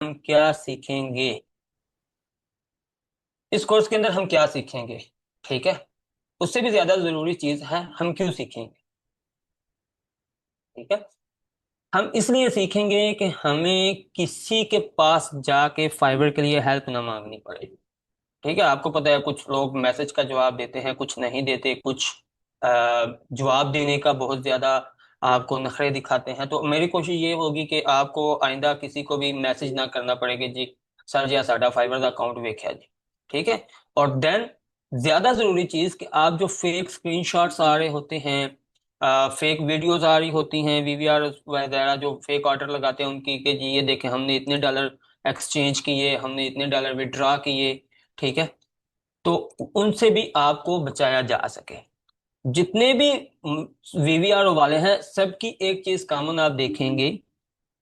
हम क्या सीखेंगे, इस कोर्स के अंदर हम क्या सीखेंगे, ठीक है। उससे भी ज्यादा जरूरी चीज है हम क्यों सीखेंगे, ठीक है। हम इसलिए सीखेंगे कि हमें किसी के पास जाके फाइबर के लिए हेल्प ना मांगनी पड़े। ठीक है, आपको पता है कुछ लोग मैसेज का जवाब देते हैं, कुछ नहीं देते, कुछ जवाब देने का बहुत ज्यादा आपको नखरे दिखाते हैं। तो मेरी कोशिश ये होगी कि आपको आइंदा किसी को भी मैसेज ना करना पड़ेगा जी सर जी साडा फाइबर का अकाउंट वेख्या जी, ठीक है। और देन ज्यादा जरूरी चीज कि आप जो फेक स्क्रीनशॉट्स आ रहे होते हैं, फेक वीडियोस आ रही होती हैं, वीवीआर वगैरह जो फेक ऑर्डर लगाते हैं उनकी, कि जी ये देखें हमने इतने डॉलर एक्सचेंज किए, हमने इतने डॉलर विड्रॉ किए, ठीक है। तो उनसे भी आपको बचाया जा सके। जितने भी वीवीआर वाले हैं सबकी एक चीज कॉमन आप देखेंगे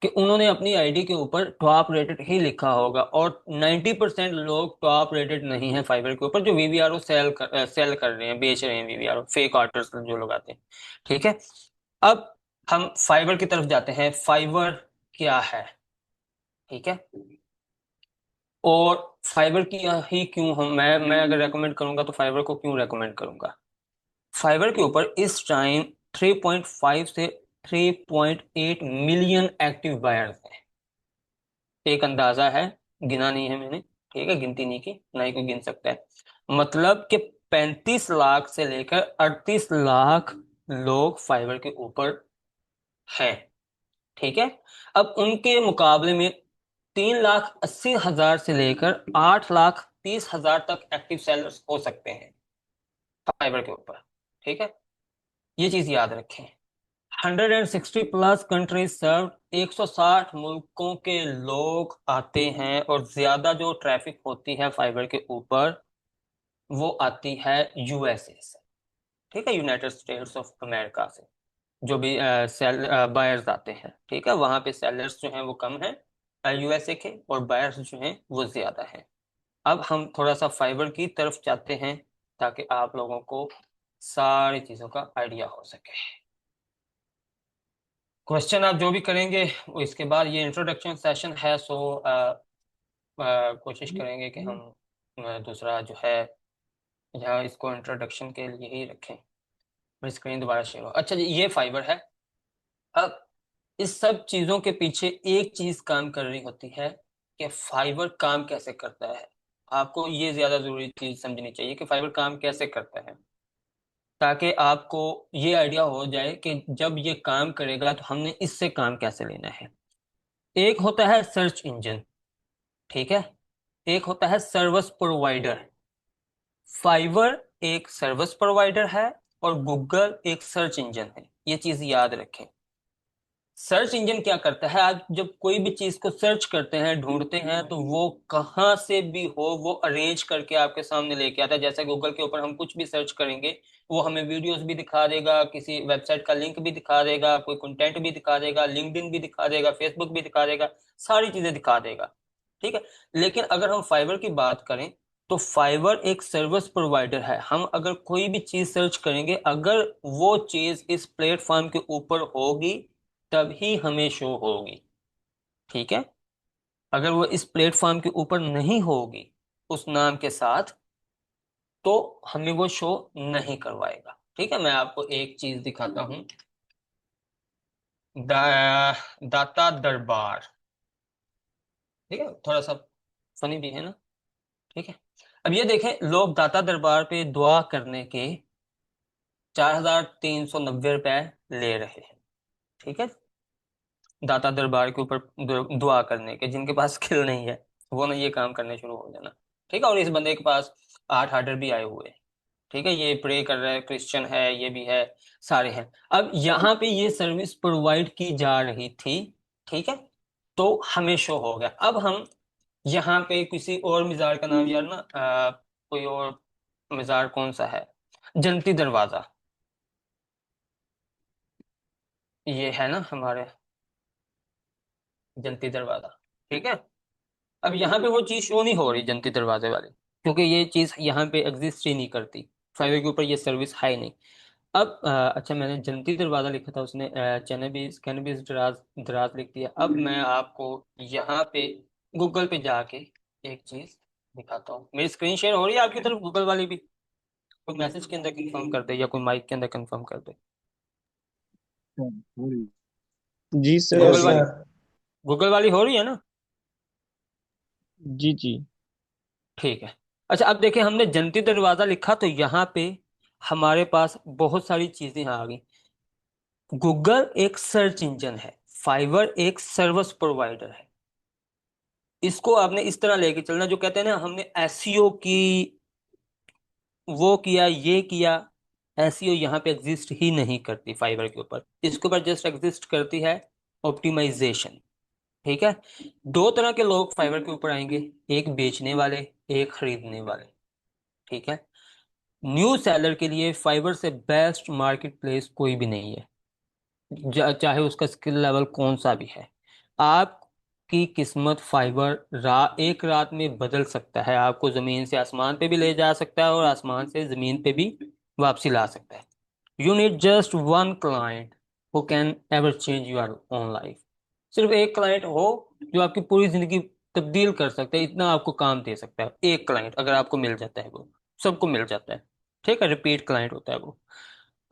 कि उन्होंने अपनी आईडी के ऊपर टॉप रेटेड ही लिखा होगा, और 90% लोग टॉप रेटेड नहीं है फाइबर के ऊपर, जो वीवीआर सेल कर रहे हैं, बेच रहे हैं वीवीआर, फेक ऑर्डर्स जो लोग आते हैं, ठीक है। अब हम फाइबर की तरफ जाते हैं। फाइबर क्या है, ठीक है। और फाइबर की ही क्यों हम मैं अगर रेकमेंड करूंगा तो फाइबर को क्यों रेकमेंड करूंगा। फाइबर के ऊपर इस टाइम 3.5 से 3.8 मिलियन एक्टिव बायर्स हैं। एक अंदाजा है, गिना नहीं है मैंने, ठीक है, गिनती नहीं की, ना ही कोई गिन सकता है। मतलब कि 35 लाख से लेकर 38 लाख लोग फाइबर के ऊपर हैं, ठीक है। अब उनके मुकाबले में 3,80,000 से लेकर 8,30,000 तक एक्टिव सेलर्स हो सकते हैं फाइबर के ऊपर, ठीक है। ये चीज याद रखें। 160 प्लस कंट्रीज सर्व, 160 मुल्कों के लोग आते हैं, और ज्यादा जो ट्रैफिक होती है फाइबर के ऊपर वो आती है यूएसए से, ठीक है, यूनाइटेड स्टेट्स ऑफ अमेरिका से। जो भी सेल बायर्स आते हैं, ठीक है, वहां पे सेलर्स जो हैं वो कम हैं यूएसए के, और बायर्स जो हैं वो ज्यादा हैं। अब हम थोड़ा सा फाइबर की तरफ जाते हैं ताकि आप लोगों को सारी चीजों का आइडिया हो सके। क्वेश्चन आप जो भी करेंगे वो इसके बाद, ये इंट्रोडक्शन सेशन है, सो कोशिश करेंगे कि हम दूसरा जो है यहाँ इसको इंट्रोडक्शन के लिए ही रखें। मेरी स्क्रीन दोबारा शेयर हो, अच्छा जी, ये फाइबर है। अब इस सब चीजों के पीछे एक चीज काम कर रही होती है कि फाइबर काम कैसे करता है। आपको ये ज्यादा जरूरी चीज समझनी चाहिए कि फाइबर काम कैसे करता है, ताकि आपको ये आइडिया हो जाए कि जब ये काम करेगा तो हमने इससे काम कैसे लेना है। एक होता है सर्च इंजन, ठीक है, एक होता है सर्विस प्रोवाइडर। फाइवर एक सर्विस प्रोवाइडर है और गूगल एक सर्च इंजन है, ये चीज याद रखें। सर्च इंजन क्या करता है, आप जब कोई भी चीज को सर्च करते हैं, ढूंढते हैं, तो वो कहाँ से भी हो वो अरेंज करके आपके सामने लेके आता है। जैसे गूगल के ऊपर हम कुछ भी सर्च करेंगे, वो हमें वीडियोस भी दिखा देगा, किसी वेबसाइट का लिंक भी दिखा देगा, कोई कंटेंट भी दिखा देगा, लिंक्डइन भी दिखा देगा, फेसबुक भी दिखा देगा, सारी चीजें दिखा देगा, ठीक है। लेकिन अगर हम फाइबर की बात करें तो फाइबर एक सर्विस प्रोवाइडर है। हम अगर कोई भी चीज सर्च करेंगे, अगर वो चीज इस प्लेटफॉर्म के ऊपर होगी तभी हमें शो होगी, ठीक है। अगर वो इस प्लेटफॉर्म के ऊपर नहीं होगी उस नाम के साथ, तो हमें वो शो नहीं करवाएगा, ठीक है। मैं आपको एक चीज दिखाता हूं, दाता दरबार, ठीक है, थोड़ा सा फनी भी है ना, ठीक है। अब ये देखें, लोग दाता दरबार पे दुआ करने के 4,390 रुपए ले रहे हैं, ठीक है। दाता दरबार के ऊपर दुआ करने के, जिनके पास स्किल नहीं है वो ना ये काम करने शुरू हो जाना, ठीक है। और इस बंदे के पास 8 ऑर्डर भी आए हुए हैं, ठीक है, ये प्रे कर रहा है, क्रिश्चियन है, ये भी है, सारे हैं। अब यहाँ पे ये सर्विस प्रोवाइड की जा रही थी, ठीक है, तो हमें शो हो गया। अब हम यहाँ पे किसी और मिजार का नाम, यार ना कोई और मिजार कौन सा है, जनती दरवाजा, ये है ना हमारे जनती दरवाजा, ठीक है। अब यहाँ पे वो चीज शो नहीं हो रही जनती दरवाजे वाली, क्योंकि ये चीज यहाँ पे एग्जिस्ट ही नहीं करती, फाइवर के ऊपर ये सर्विस है ही नहीं। अब अच्छा, मैंने जनती दरवाजा लिखा था, उसने कैनबिस कैनबिस दराज दराज लिख दिया। अब मैं आपको यहाँ पे गूगल पे जाके एक चीज दिखाता हूँ। मेरी स्क्रीन शेयर हो रही है आपकी तरफ गूगल वाली भी? कोई मैसेज के अंदर कंफर्म कर दे या कोई माइक के अंदर कंफर्म कर दे। हो रही। जी गूगल सर। वाली, गूगल वाली हो रही है ना? जी जी। ठीक है। अच्छा अब देखिए, हमने जनती दरवाजा लिखा तो यहाँ पे हमारे पास बहुत सारी चीजें आ गई। गूगल एक सर्च इंजन है, फाइवर एक सर्विस प्रोवाइडर है। इसको आपने इस तरह लेके चलना, जो कहते हैं ना हमने एसईओ की, वो किया, ये किया। एसईओ यहाँ पे एग्जिस्ट ही नहीं करती फाइबर के ऊपर। इसके ऊपर जस्ट एग्जिस्ट करती है ऑप्टिमाइजेशन। ठीक है। दो तरह के लोग फाइबर के ऊपर आएंगे, एक बेचने वाले, एक खरीदने वाले। ठीक है। न्यू सेलर के लिए फाइबर से बेस्ट मार्केट प्लेस कोई भी नहीं है, चाहे उसका स्किल लेवल कौन सा भी है। आपकी किस्मत फाइबर एक रात में बदल सकता है, आपको जमीन से आसमान पे भी ले जा सकता है और आसमान से जमीन पे भी वापसी ला सकता है। You need just one client who can ever change your own life. सिर्फ एक क्लाइंट हो जो आपकी पूरी जिंदगी तब्दील कर सकता है, इतना आपको काम दे सकता है। एक क्लाइंट अगर आपको मिल जाता है, वो सबको मिल जाता है। ठीक है, रिपीट क्लाइंट होता है वो।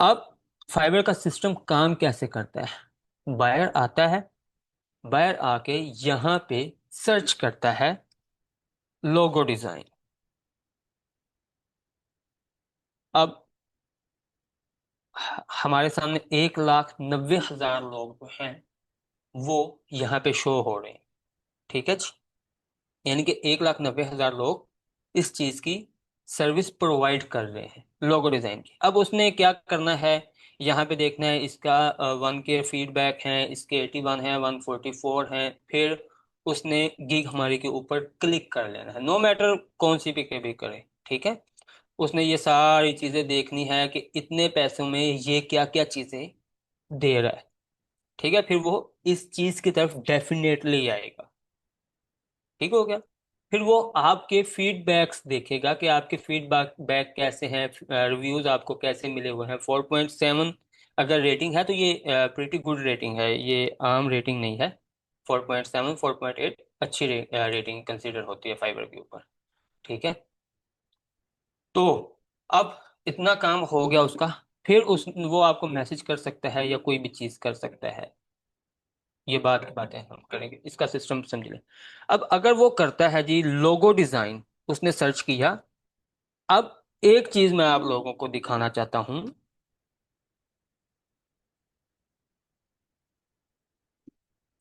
अब फाइबर का सिस्टम काम कैसे करता है? बायर आता है, बायर आके यहाँ पे सर्च करता है लोगो डिजाइन। अब हमारे सामने 1,90,000 लोग जो हैं वो यहाँ पे शो हो रहे हैं। ठीक है जी। यानी कि 1,90,000 लोग इस चीज की सर्विस प्रोवाइड कर रहे हैं लोगो डिजाइन की। अब उसने क्या करना है, यहाँ पे देखना है इसका 1K फीडबैक है, इसके 81 है, 144 है। फिर उसने गिग हमारी के ऊपर क्लिक कर लेना है, नो मैटर कौन सी भी करे। ठीक है। उसने ये सारी चीजें देखनी है कि इतने पैसों में ये क्या क्या चीजें दे रहा है। ठीक है, फिर वो इस चीज की तरफ डेफिनेटली आएगा। ठीक हो गया। फिर वो आपके फीडबैक्स देखेगा कि आपके फीडबैक बैक कैसे हैं, रिव्यूज आपको कैसे मिले हुए हैं। 4.7 अगर रेटिंग है तो ये प्रीटी गुड रेटिंग है, ये आम रेटिंग नहीं है। 4.7 4.8 अच्छी रेटिंग कंसीडर होती है फाइबर के ऊपर। ठीक है। तो अब इतना काम हो गया उसका। फिर उस वो आपको मैसेज कर सकता है या कोई भी चीज कर सकता है। ये बात की बातें हम करेंगे, इसका सिस्टम समझ लें। अब अगर वो करता है जी लोगो डिजाइन, उसने सर्च किया। अब एक चीज मैं आप लोगों को दिखाना चाहता हूं।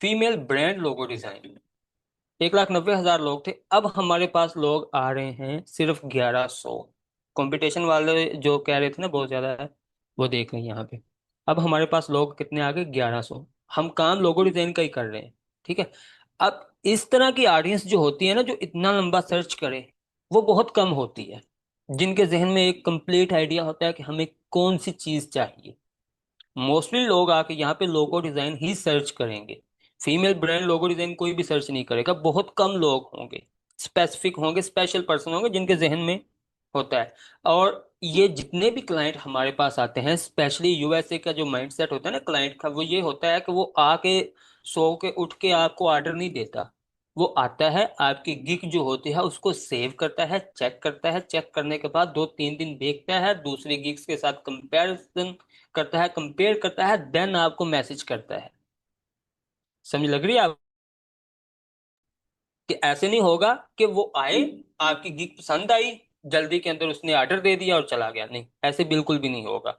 फीमेल ब्रांड लोगो डिजाइन, 1,90,000 लोग थे, अब हमारे पास लोग आ रहे हैं सिर्फ 1,100। कंपटीशन वाले जो कह रहे थे ना बहुत ज्यादा है, वो देख रहे हैं यहाँ पे। अब हमारे पास लोग कितने आ गए? 1,100। हम काम लोगो डिजाइन का ही कर रहे हैं। ठीक है। अब इस तरह की ऑडियंस जो होती है ना, जो इतना लंबा सर्च करे, वो बहुत कम होती है। जिनके जहन में एक कंप्लीट आइडिया होता है कि हमें कौन सी चीज चाहिए। मोस्टली लोग आके यहाँ पे लोगो डिजाइन ही सर्च करेंगे। फीमेल ब्रांड लोगो डिजाइन कोई भी सर्च नहीं करेगा, बहुत कम लोग होंगे, स्पेसिफिक होंगे, स्पेशल पर्सन होंगे जिनके जहन में होता है। और ये जितने भी क्लाइंट हमारे पास आते हैं, स्पेशली यूएसए का जो माइंडसेट होता है ना क्लाइंट का, वो ये होता है कि वो आके सो के उठ के आपको ऑर्डर नहीं देता। वो आता है, आपकी गिग जो होती है उसको सेव करता है, चेक करता है, चेक करने के बाद 2-3 दिन देखता है, दूसरी गिग्स के साथ कंपैरिजन करता है, कंपेयर करता है, देन आपको मैसेज करता है। समझ लग रही है आप? कि ऐसे नहीं होगा कि वो आए, आपकी गिग पसंद आई, जल्दी के अंदर उसने ऑर्डर दे दिया और चला गया। नहीं, ऐसे बिल्कुल भी नहीं होगा।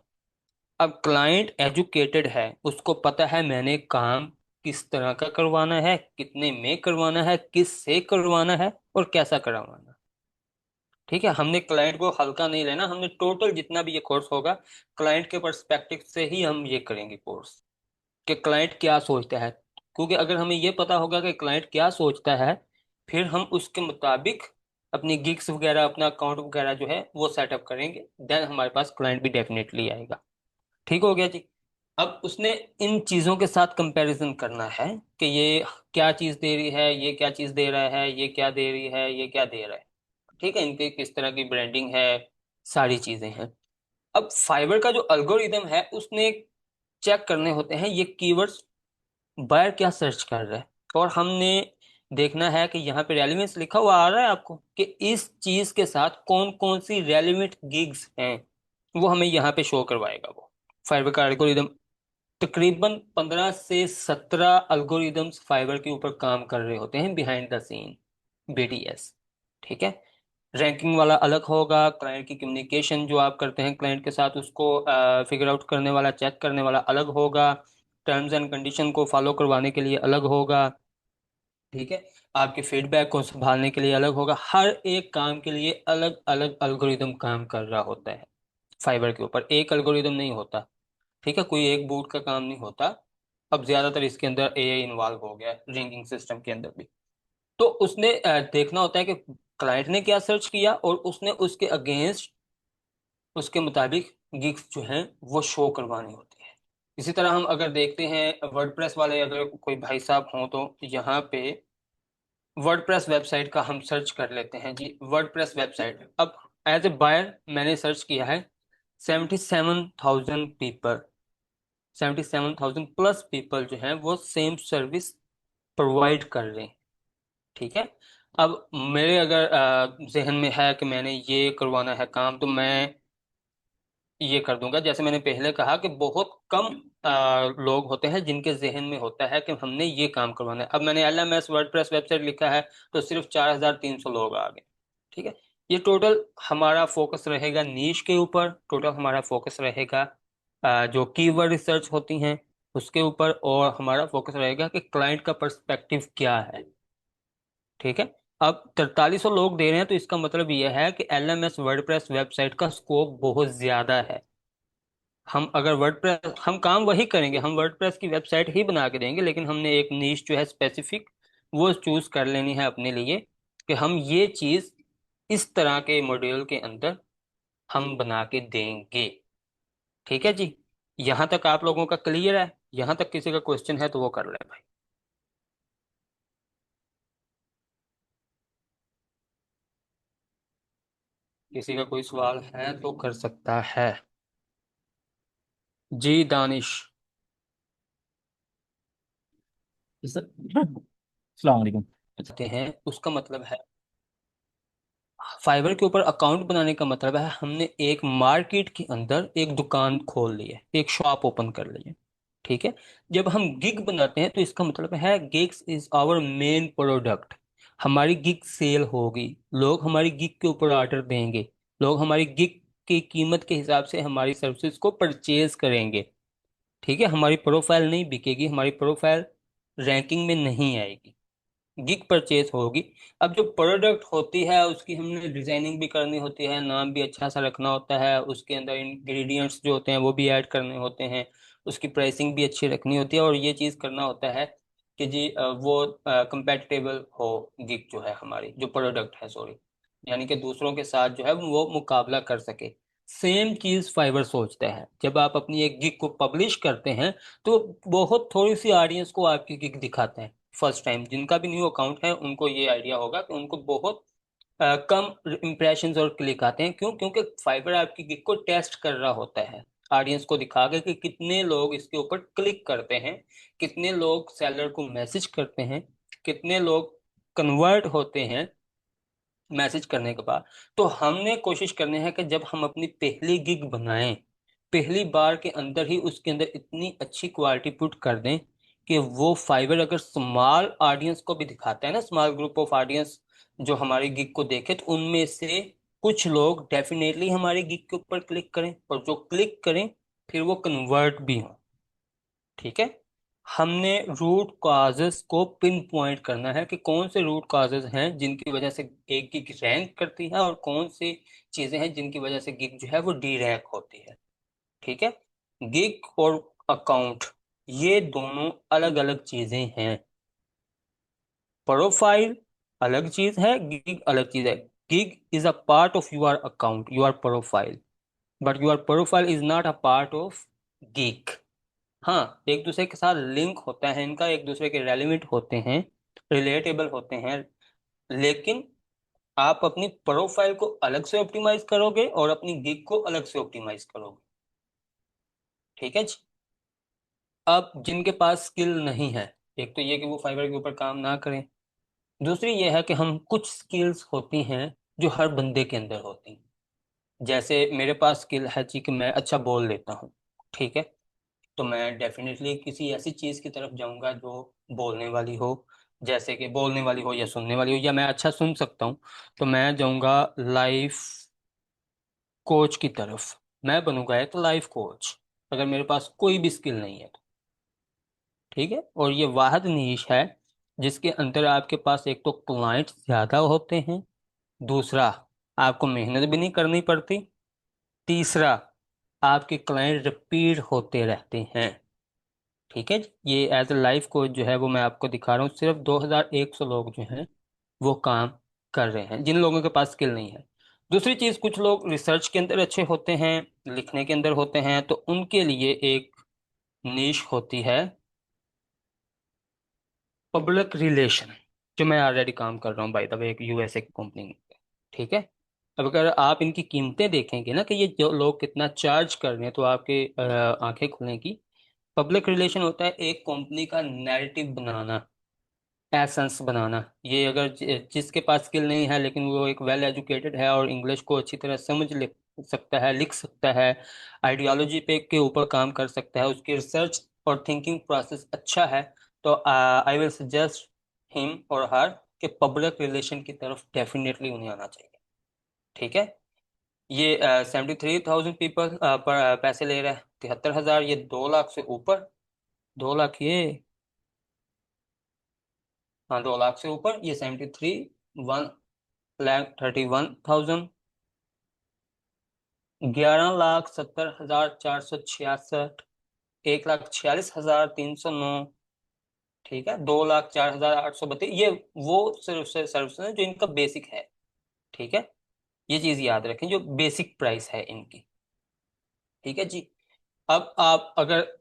अब क्लाइंट एजुकेटेड है, उसको पता है मैंने काम किस तरह का करवाना है, कितने में करवाना है, किस से करवाना है और कैसा करवाना है। ठीक है। हमने क्लाइंट को हल्का नहीं लेना, हमने टोटल जितना भी ये कोर्स होगा क्लाइंट के पर्सपेक्टिव से ही हम ये करेंगे कोर्स, कि क्लाइंट क्या सोचता है। क्योंकि अगर हमें ये पता होगा कि क्लाइंट क्या सोचता है, फिर हम उसके मुताबिक अपनी गिग्स वगैरह, अपना अकाउंट वगैरह जो है वो सेटअप करेंगे, देन हमारे पास क्लाइंट भी डेफिनेटली आएगा। ठीक हो गया जी। अब उसने इन चीज़ों के साथ कंपैरिजन करना है कि ये क्या चीज़ दे रही है, ये क्या चीज़ दे रहा है, ये क्या दे रही है, ये क्या दे रहा है। ठीक है, इनकी किस तरह की ब्रांडिंग है, सारी चीज़ें हैं। अब फाइबर का जो एल्गोरिदम है उसने चेक करने होते हैं ये कीवर्ड्स, बायर क्या सर्च कर रहा है। और हमने देखना है कि यहाँ पे रेलिवेंस लिखा हुआ आ रहा है आपको, कि इस चीज के साथ कौन कौन सी रेलिवेंट गिग्स हैं, वो हमें यहाँ पे शो करवाएगा वो फाइबर का एल्गोरिदम। तकरीबन 15 से 17 अल्गोरिदम्स फाइबर के ऊपर काम कर रहे होते हैं बिहाइंड द सीन, बीटीएस। ठीक है। रैंकिंग वाला अलग होगा, क्लाइंट की कम्युनिकेशन जो आप करते हैं क्लाइंट के साथ उसको फिगर आउट करने वाला, चेक करने वाला अलग होगा, टर्म्स एंड कंडीशन को फॉलो करवाने के लिए अलग होगा। ठीक है। आपके फीडबैक को संभालने के लिए अलग होगा। हर एक काम के लिए अलग अलग एल्गोरिदम काम कर रहा होता है फाइबर के ऊपर, एक एल्गोरिदम नहीं होता। ठीक है, कोई एक बूट का काम नहीं होता। अब ज्यादातर इसके अंदर एआई इन्वॉल्व हो गया है रिंगिंग सिस्टम के अंदर भी। तो उसने देखना होता है कि क्लाइंट ने क्या सर्च किया और उसने उसके अगेंस्ट, उसके मुताबिक गिग्स जो हैं वो शो करवानी होती है। इसी तरह हम अगर देखते हैं वर्डप्रेस वाले अगर कोई भाई साहब हों तो यहाँ पे वर्डप्रेस वेबसाइट का हम सर्च कर लेते हैं जी। वर्डप्रेस वेबसाइट, अब एज ए बायर मैंने सर्च किया है, 77,000 पीपल, 77,000+ पीपल जो हैं वो सेम सर्विस प्रोवाइड कर रहे हैं। ठीक है। अब मेरे अगर जहन में है कि मैंने ये करवाना है काम, तो मैं ये कर दूंगा। जैसे मैंने पहले कहा कि बहुत कम लोग होते हैं जिनके जहन में होता है कि हमने ये काम करवाना है। अब मैंने एलएमएस वर्डप्रेस वेबसाइट लिखा है तो सिर्फ 4,300 लोग आ गए। ठीक है। ये टोटल हमारा फोकस रहेगा नीश के ऊपर, टोटल हमारा फोकस रहेगा जो कीवर्ड रिसर्च होती हैं उसके ऊपर, और हमारा फोकस रहेगा कि क्लाइंट का पर्सपेक्टिव क्या है। ठीक है। अब 4300 लोग दे रहे हैं तो इसका मतलब यह है कि एलएमएस वर्डप्रेस वेबसाइट का स्कोप बहुत ज्यादा है। हम अगर वर्डप्रेस, हम काम वही करेंगे, हम वर्डप्रेस की वेबसाइट ही बना के देंगे, लेकिन हमने एक नीश जो है स्पेसिफिक वो चूज कर लेनी है अपने लिए, कि हम ये चीज इस तरह के मॉड्यूल के अंदर हम बना के देंगे। ठीक है जी। यहाँ तक आप लोगों का क्लियर है? यहाँ तक किसी का क्वेश्चन है तो वो कर ले भाई। किसी का कोई सवाल है तो कर सकता है। जी दानिश। सर अस्सलाम वालेकुम। कहते हैं उसका मतलब है, फाइबर के ऊपर अकाउंट बनाने का मतलब है हमने एक मार्केट के अंदर एक दुकान खोल ली है, एक शॉप ओपन कर ली है। ठीक है। जब हम गिग बनाते हैं तो इसका मतलब है gigs is our main product. हमारी गिग सेल होगी, लोग हमारी गिग के ऊपर ऑर्डर देंगे, लोग हमारी गिग की कीमत के हिसाब से हमारी सर्विसेज को परचेज करेंगे। ठीक है। हमारी प्रोफाइल नहीं बिकेगी, हमारी प्रोफाइल रैंकिंग में नहीं आएगी, गिग परचेज होगी। अब जो प्रोडक्ट होती है उसकी हमने डिजाइनिंग भी करनी होती है, नाम भी अच्छा सा रखना होता है, उसके अंदर इंग्रेडिएंट्स जो होते हैं वो भी ऐड करने होते हैं, उसकी प्राइसिंग भी अच्छी रखनी होती है, और ये चीज़ करना होता है कि जी वो कंपेटिबल हो, गिग जो है हमारी जो प्रोडक्ट है, सॉरी, यानी कि दूसरों के साथ जो है वो मुकाबला कर सके। सेम चीज फाइबर सोचता है। जब आप अपनी एक गिग को पब्लिश करते हैं तो बहुत थोड़ी सी ऑडियंस को आपकी गिग दिखाते हैं। फर्स्ट टाइम जिनका भी न्यू अकाउंट है उनको ये आइडिया होगा कि उनको बहुत कम इंप्रेशंस और क्लिक आते हैं। क्यों? क्योंकि फाइबर आपकी गिग को टेस्ट कर रहा होता है, ऑडियंस को दिखा के कि कितने लोग इसके ऊपर क्लिक करते हैं, कितने लोग सेलर को मैसेज करते हैं, कितने लोग कन्वर्ट होते हैं मैसेज करने के बाद। तो हमने कोशिश करनी है कि जब हम अपनी पहली गिग बनाएं, पहली बार के अंदर ही उसके अंदर इतनी अच्छी क्वालिटी पुट कर दें कि वो फाइबर अगर स्मॉल ऑडियंस को भी दिखाता है ना, स्मॉल ग्रुप ऑफ ऑडियंस जो हमारी गिग को देखे, तो उनमें से कुछ लोग डेफिनेटली हमारी गिग के ऊपर क्लिक करें, और जो क्लिक करें फिर वो कन्वर्ट भी हों। ठीक है। हमने रूट कॉजेस को पिन पॉइंट करना है कि कौन से रूट कॉजेस हैं जिनकी वजह से एक गिग रैंक करती है, और कौन सी चीजें हैं जिनकी वजह से गिग जो है वो डी रैंक होती है। ठीक है। गिग और अकाउंट ये दोनों अलग अलग चीजें हैं। प्रोफाइल अलग चीज है, गिग अलग चीज है। Gig is a part of your account, your profile, but your profile is not a part of gig. हाँ, एक दूसरे के साथ लिंक होता है इनका, एक दूसरे के रेलिवेंट होते हैं, रिलेटेबल होते हैं, लेकिन आप अपनी प्रोफाइल को अलग से ऑप्टिमाइज करोगे और अपनी गिग को अलग से ऑप्टिमाइज करोगे। ठीक है जी। अब जिनके पास स्किल नहीं है, एक तो ये कि वो फाइबर के ऊपर काम ना करें, दूसरी ये है कि हम कुछ स्किल्स होती हैं जो हर बंदे के अंदर होती हैं। जैसे मेरे पास स्किल है जी कि मैं अच्छा बोल लेता हूँ, ठीक है। तो मैं डेफिनेटली किसी ऐसी चीज की तरफ जाऊंगा जो बोलने वाली हो। जैसे कि बोलने वाली हो या सुनने वाली हो, या मैं अच्छा सुन सकता हूँ, तो मैं जाऊंगा लाइफ कोच की तरफ। मैं बनूंगा एक लाइफ कोच, अगर मेरे पास कोई भी स्किल नहीं है तो। ठीक है, और ये वाहद नीश है जिसके अंदर आपके पास एक तो क्लाइंट ज्यादा होते हैं, दूसरा आपको मेहनत भी नहीं करनी पड़ती, तीसरा आपके क्लाइंट रिपीट होते रहते हैं। ठीक है जी। ये एज ए लाइफ कोच जो है वो मैं आपको दिखा रहा हूँ, सिर्फ 2100 लोग जो हैं वो काम कर रहे हैं जिन लोगों के पास स्किल नहीं है। दूसरी चीज, कुछ लोग रिसर्च के अंदर अच्छे होते हैं, लिखने के अंदर होते हैं, तो उनके लिए एक नीश होती है पब्लिक रिलेशन, जो मैं ऑलरेडी काम कर रहा हूँ बाय द वे, एक यूएसए की कंपनी में। ठीक है। अब अगर आप इनकी कीमतें देखेंगे ना कि ये जो लोग कितना चार्ज कर रहे हैं, तो आपके आंखें खुलेंगी। पब्लिक रिलेशन होता है एक कंपनी का नैरेटिव बनाना, एसेंस बनाना। ये अगर जिसके पास स्किल नहीं है लेकिन वो एक वेल एजुकेटेड है और इंग्लिश को अच्छी तरह समझ ले सकता है, लिख सकता है, आइडियोलॉजी पे के ऊपर काम कर सकता है, उसकी रिसर्च और थिंकिंग प्रोसेस अच्छा है, तो आई विल सजेस्ट हिम और हर कि पब्लिक रिलेशन की तरफ डेफिनेटली उन्हें आना चाहिए। ठीक है। ये 73,000 पीपल पर पैसे ले रहा है, 73,000, ये 2 लाख से ऊपर, 2 लाख ये, हाँ 2 लाख से ऊपर, ये 73, 1,31,000, 11,70,466, 1,46,309। ठीक है, 2,04,832, ये वो सर्विस है जो इनका बेसिक है। ठीक है, ये चीज याद रखें, जो बेसिक प्राइस है इनकी। ठीक है जी। अब आप अगर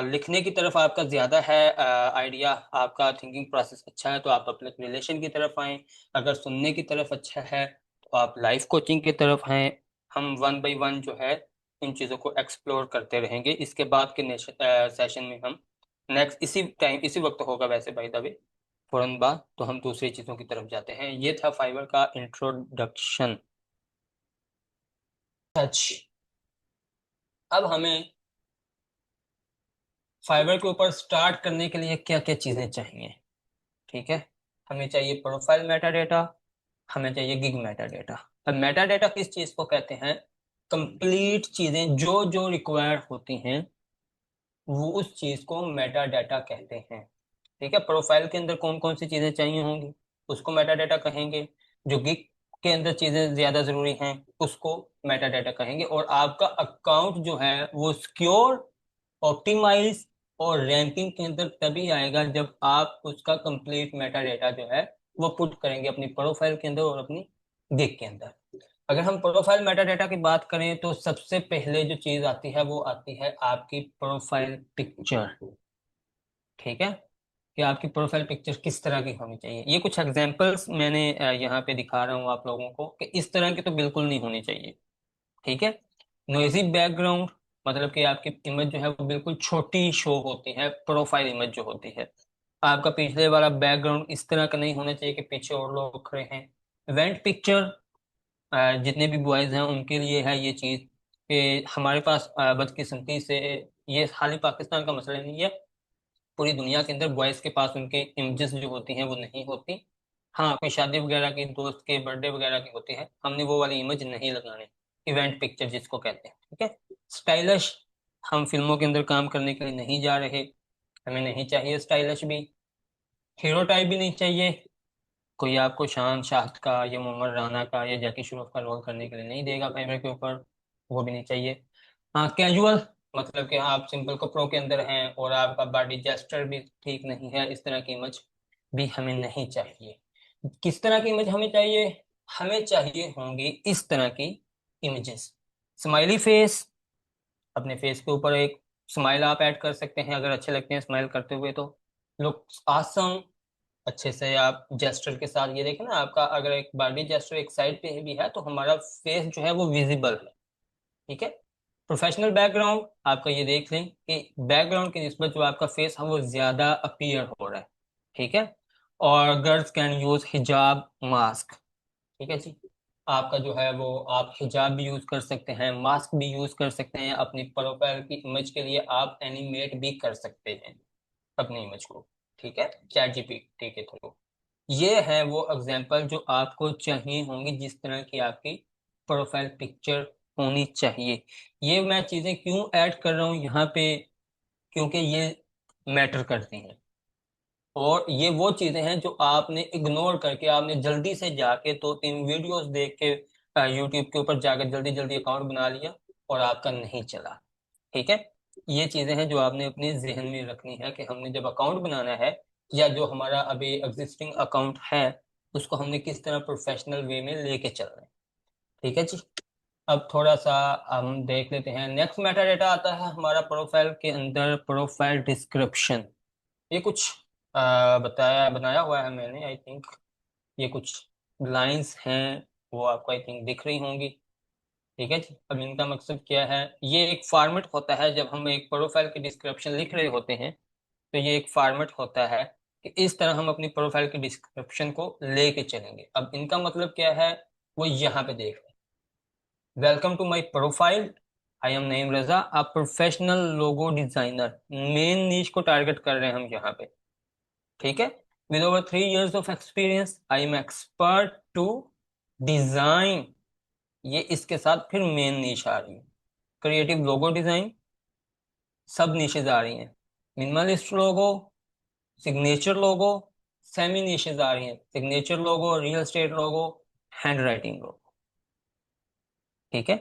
लिखने की तरफ आपका ज्यादा है आइडिया, आपका थिंकिंग प्रोसेस अच्छा है, तो आप पब्लिक रिलेशन की तरफ आएं। अगर सुनने की तरफ अच्छा है तो आप लाइफ कोचिंग की तरफ आएं। हम वन बाय वन जो है इन चीज़ों को एक्सप्लोर करते रहेंगे। इसके बाद के सेशन में हम नेक्स्ट इसी टाइम इसी वक्त होगा वैसे बाय द वे, फौरन बाद तो हम दूसरी चीज़ों की तरफ जाते हैं। ये था फाइवर का इंट्रोडक्शन। सच। अब हमें फाइबर के ऊपर स्टार्ट करने के लिए क्या क्या चीजें चाहिए। ठीक है। हमें चाहिए प्रोफाइल मेटा डेटा, हमें चाहिए गिग मेटा डेटा। अब मेटा डेटा किस चीज को कहते हैं? कंप्लीट चीजें जो जो रिक्वायर्ड होती हैं वो उस चीज को मेटा डेटा कहते हैं। ठीक है। प्रोफाइल के अंदर कौन कौन सी चीजें चाहिए होंगी उसको मेटा डेटा कहेंगे। जो गिग के अंदर चीजें ज्यादा जरूरी हैं उसको मेटा डेटा कहेंगे। और आपका अकाउंट जो है वो सिक्योर, ऑप्टिमाइज और रैंकिंग के अंदर तभी आएगा जब आप उसका कंप्लीट मेटा डेटा जो है वो पुट करेंगे अपनी प्रोफाइल के अंदर और अपनी गिग के अंदर। अगर हम प्रोफाइल मेटा डेटा की बात करें तो सबसे पहले जो चीज आती है वो आती है आपकी प्रोफाइल पिक्चर। ठीक है, कि आपकी प्रोफाइल पिक्चर किस तरह की होनी चाहिए। ये कुछ एग्जांपल्स मैंने यहाँ पे दिखा रहा हूँ आप लोगों को कि इस तरह की तो बिल्कुल नहीं होनी चाहिए। ठीक है। नोइजी बैकग्राउंड, मतलब कि आपकी इमेज जो है वो बिल्कुल छोटी शो होती है, प्रोफाइल इमेज जो होती है। आपका पिछले वाला बैकग्राउंड इस तरह का नहीं होना चाहिए कि पीछे और लोग खड़े हैं। इवेंट पिक्चर, जितने भी बॉयज हैं उनके लिए है ये चीज कि हमारे पास बदकिस्मती से, ये खाली पाकिस्तान का मसला नहीं है, पूरी दुनिया के अंदर बॉयज के पास उनके इमेजेस जो होती हैं वो नहीं होती। हाँ, कोई शादी वगैरह की, दोस्त के बर्थडे वगैरह की होती है, हमने वो वाली इमेज नहीं लगानी। इवेंट पिक्चर जिसको कहते हैं। ठीक है। स्टाइलिश, हम फिल्मों के अंदर काम करने के लिए नहीं जा रहे, हमें नहीं चाहिए स्टाइलिश भी। हीरो टाइप भी नहीं चाहिए, कोई आपको शान शाह का या मोहम्मद राना का या जैकी श्रॉफ का रोल करने के लिए नहीं देगा कैमरे के ऊपर, वो भी नहीं चाहिए। हाँ, कैजुअल, मतलब कि आप सिंपल कपड़ों के अंदर हैं और आपका बॉडी जेस्चर भी ठीक नहीं है, इस तरह की इमेज भी हमें नहीं चाहिए। किस तरह की इमेज हमें चाहिए? हमें चाहिए होंगी इस तरह की इमेजेस। स्माइली फेस, अपने फेस के ऊपर एक स्माइल आप ऐड कर सकते हैं अगर अच्छे लगते हैं स्माइल करते हुए तो। लुक आसम, अच्छे से आप जेस्चर के साथ, ये देखें ना, आपका अगर एक बॉडी जेस्चर एक साइड पे भी है तो हमारा फेस जो है वो विजिबल है। ठीक है। प्रोफेशनल बैकग्राउंड, आपका ये देख लें कि बैकग्राउंड की निस्बत जो आपका फेस है वो ज्यादा अपीयर हो रहा है। ठीक है। और गर्ल्स कैन यूज हिजाब मास्क। ठीक है जी। आपका जो है वो आप हिजाब भी यूज कर सकते हैं, मास्क भी यूज कर सकते हैं, अपनी प्रोफाइल की इमेज के लिए आप एनिमेट भी कर सकते हैं अपनी इमेज को। ठीक है, चैट जीपीटी के थ्रू। ये है वो एग्जांपल जो आपको चाहिए होंगी, जिस तरह की आपकी प्रोफाइल पिक्चर होनी चाहिए। ये मैं चीजें क्यों ऐड कर रहा हूँ यहाँ पे, क्योंकि ये मैटर करती हैं। और ये वो चीजें हैं जो आपने इग्नोर करके, आपने जल्दी से जाके 2-3 वीडियोस देख के यूट्यूब के ऊपर जाकर जल्दी जल्दी अकाउंट बना लिया और आपका नहीं चला। ठीक है। ये चीजें हैं जो आपने अपने जहन में रखनी है कि हमने जब अकाउंट बनाना है, या जो हमारा अभी एग्जिस्टिंग अकाउंट है, उसको हमने किस तरह प्रोफेशनल वे में लेके चल रहे हैं। ठीक है जी। अब थोड़ा सा हम देख लेते हैं, नेक्स्ट मेटा डेटा आता है हमारा प्रोफाइल के अंदर, प्रोफाइल डिस्क्रिप्शन। ये कुछ बताया बनाया हुआ है मैंने, आई थिंक ये कुछ लाइंस हैं, वो आपको आई थिंक दिख रही होंगी। ठीक है जी। अब इनका मकसद क्या है, ये एक फॉर्मेट होता है जब हम एक प्रोफाइल की डिस्क्रिप्शन लिख रहे होते हैं, तो ये एक फॉर्मेट होता है कि इस तरह हम अपनी प्रोफाइल की डिस्क्रिप्शन को लेके चलेंगे। अब इनका मतलब क्या है, वो यहाँ पे देख रहे हैं। Welcome to my profile, I am Naeem Raza, a professional logo designer. Main niche को टारगेट कर रहे हैं हम यहाँ पे। ठीक है। With over 3 years of experience I am expert to design. ये इसके साथ फिर मेन नीश आ रही है, क्रिएटिव लोगो डिजाइन। सब नीशेज आ रही हैं, minimalist logo, signature logo, semi niches आ रही हैं, signature logo, real estate logo, handwriting logo. ठीक है।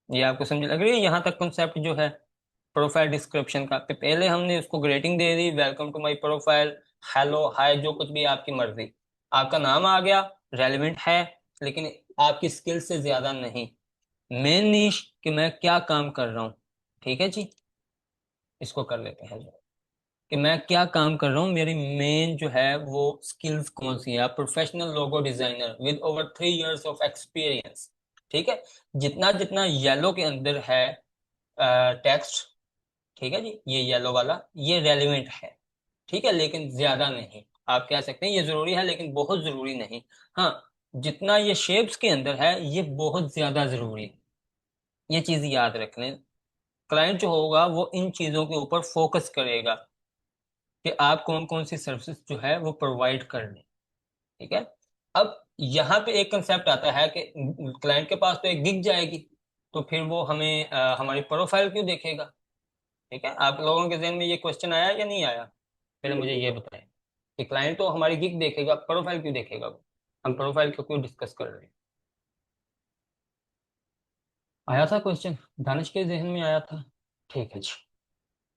ये आपको समझ लग रही है यहाँ तक कॉन्सेप्ट जो है प्रोफाइल डिस्क्रिप्शन का। पहले हमने उसको ग्रेटिंग दे दी, welcome to my profile, hello hi, जो कुछ भी आपकी मर्जी। आपका नाम आ गया, रेलिवेंट है, लेकिन आपकी स्किल से ज्यादा नहीं। मेन नीश कि मैं क्या काम कर रहा हूँ। ठीक है जी। इसको कर लेते हैं कि मैं क्या काम कर रहा हूँ, मेरी मेन जो है वो स्किल्स कौन सी है। Professional logo designer with over 3 years of experience. ठीक है। जितना जितना येलो के अंदर है टेक्स्ट, ठीक है जी, ये येलो वाला ये रेलिवेंट है। ठीक है, लेकिन ज्यादा नहीं। आप कह सकते हैं ये जरूरी है लेकिन बहुत जरूरी नहीं। हाँ, जितना ये शेप्स के अंदर है ये बहुत ज्यादा जरूरी है। ये चीज याद रख लें। क्लाइंट जो होगा वो इन चीजों के ऊपर फोकस करेगा कि आप कौन कौन सी सर्विसेज जो है वो प्रोवाइड कर रहे हैं। ठीक है। अब यहाँ पे एक कंसेप्ट आता है कि क्लाइंट के पास तो एक गिग जाएगी, तो फिर वो हमें हमारी प्रोफाइल क्यों देखेगा। ठीक है, आप लोगों के जहन में ये क्वेश्चन आया या नहीं आया, पहले मुझे ये बताएं कि क्लाइंट तो हमारी गिग देखेगा, प्रोफाइल क्यों देखेगा वो, हम प्रोफाइल को क्यों डिस्कस कर रहे हैं। आया था क्वेश्चन, दानिश के जहन में आया था। ठीक है जी।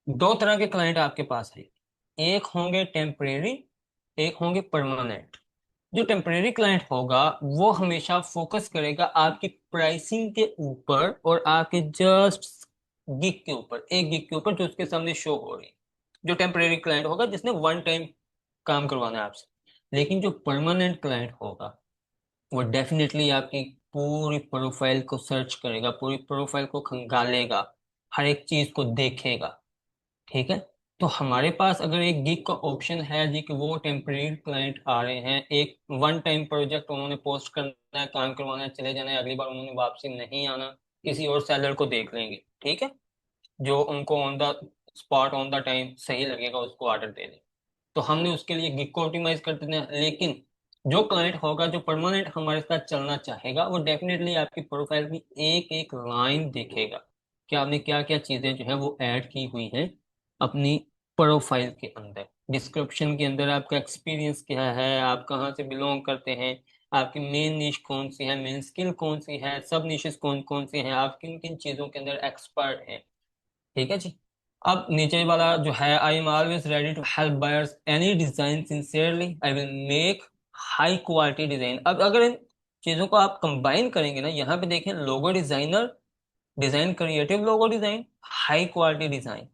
दो तरह के क्लाइंट आपके पास है, एक होंगे टेम्परेरी, एक होंगे परमानेंट। जो टेम्परेरी क्लाइंट होगा वो हमेशा फोकस करेगा आपकी प्राइसिंग के ऊपर और आपके जस्ट गिग के ऊपर, एक गिग के ऊपर जो उसके सामने शो हो रही है। जो टेम्परेरी क्लाइंट होगा जिसने वन टाइम काम करवाना है आपसे। लेकिन जो परमानेंट क्लाइंट होगा वो डेफिनेटली आपकी पूरी प्रोफाइल को सर्च करेगा, पूरी प्रोफाइल को खंगालेगा, हर एक चीज को देखेगा। ठीक है। तो हमारे पास अगर एक गिग का ऑप्शन है जी कि वो टेम्परेरी क्लाइंट आ रहे हैं, एक वन टाइम प्रोजेक्ट उन्होंने पोस्ट करना है, काम करवाना है, चले जाना है, अगली बार उन्होंने वापसी नहीं आना, किसी और सेलर को देख लेंगे। ठीक है। जो उनको on the spot on the time सही लगेगा उसको ऑर्डर दे दें। तो हमने उसके लिए गिग को ऑप्टिमाइज कर देते हैं। लेकिन जो क्लाइंट होगा जो परमानेंट हमारे साथ चलना चाहेगा वो डेफिनेटली आपकी प्रोफाइल की एक एक लाइन देखेगा कि आपने क्या क्या चीजें जो है वो ऐड की हुई हैं अपनी प्रोफाइल के अंदर। डिस्क्रिप्शन के अंदर आपका एक्सपीरियंस क्या है, आप कहाँ से बिलोंग करते हैं, आपकी मेन निश कौन सी है, मेन स्किल कौन सी है, सब निशेस कौन कौन सी हैं, आप किन किन चीजों के अंदर एक्सपर्ट हैं। ठीक है जी। अब नीचे वाला जो है, I am always ready to help buyers any design sincerely, I will make high quality design. अब अगर इन चीजों को आप कंबाइन करेंगे ना, यहाँ पे देखें, logo designer, design creative logo design, high quality design.